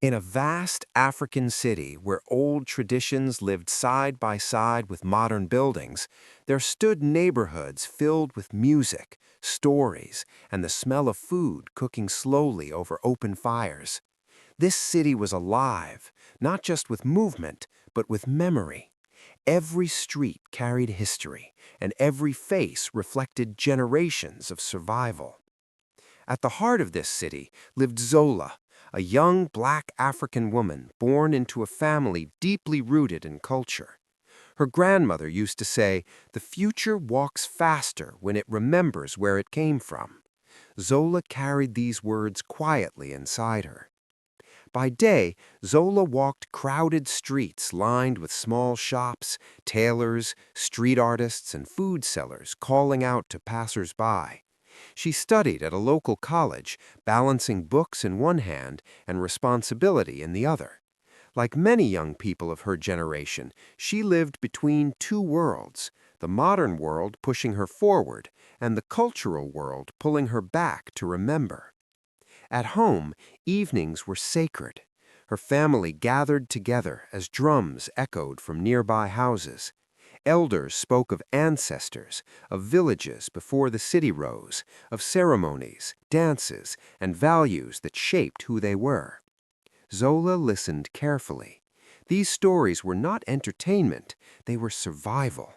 In a vast African city where old traditions lived side by side with modern buildings, there stood neighborhoods filled with music, stories, and the smell of food cooking slowly over open fires. This city was alive, not just with movement, but with memory. Every street carried history, and every face reflected generations of survival. At the heart of this city lived Zola, a young black African woman born into a family deeply rooted in culture. Her grandmother used to say, "The future walks faster when it remembers where it came from." Zola carried these words quietly inside her. By day, Zola walked crowded streets lined with small shops, tailors, street artists, and food sellers calling out to passers-by. She studied at a local college, balancing books in one hand and responsibility in the other. Like many young people of her generation, she lived between two worlds, the modern world pushing her forward and the cultural world pulling her back to remember. At home, evenings were sacred. Her family gathered together as drums echoed from nearby houses. Elders spoke of ancestors, of villages before the city rose, of ceremonies, dances, and values that shaped who they were. Zola listened carefully. These stories were not entertainment, they were survival.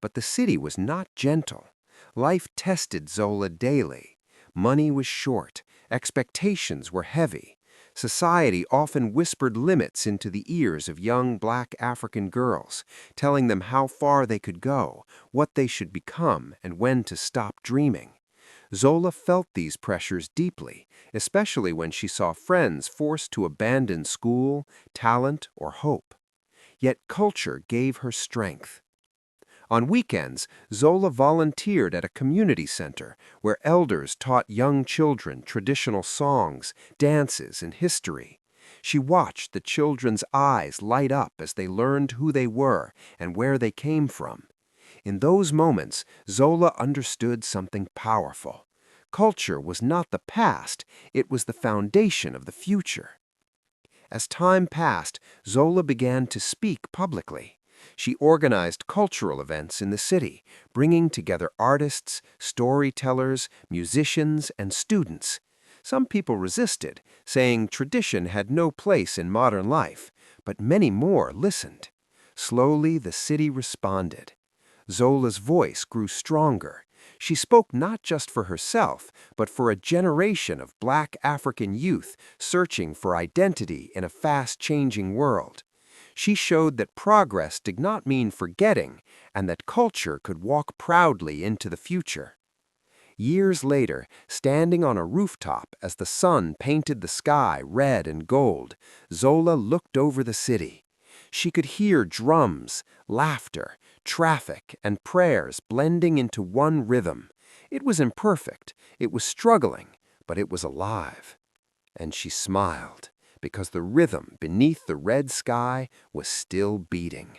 But the city was not gentle. Life tested Zola daily. Money was short, expectations were heavy. Society often whispered limits into the ears of young black African girls, telling them how far they could go, what they should become, and when to stop dreaming. Zola felt these pressures deeply, especially when she saw friends forced to abandon school, talent, or hope. Yet culture gave her strength. On weekends, Zola volunteered at a community center where elders taught young children traditional songs, dances, and history. She watched the children's eyes light up as they learned who they were and where they came from. In those moments, Zola understood something powerful. Culture was not the past, it was the foundation of the future. As time passed, Zola began to speak publicly. She organized cultural events in the city, bringing together artists, storytellers, musicians, and students. Some people resisted, saying tradition had no place in modern life, but many more listened. Slowly, the city responded. Zola's voice grew stronger. She spoke not just for herself, but for a generation of black African youth searching for identity in a fast-changing world. She showed that progress did not mean forgetting, and that culture could walk proudly into the future. Years later, standing on a rooftop as the sun painted the sky red and gold, Zola looked over the city. She could hear drums, laughter, traffic, and prayers blending into one rhythm. It was imperfect, it was struggling, but it was alive. And she smiled, because the rhythm beneath the red sky was still beating.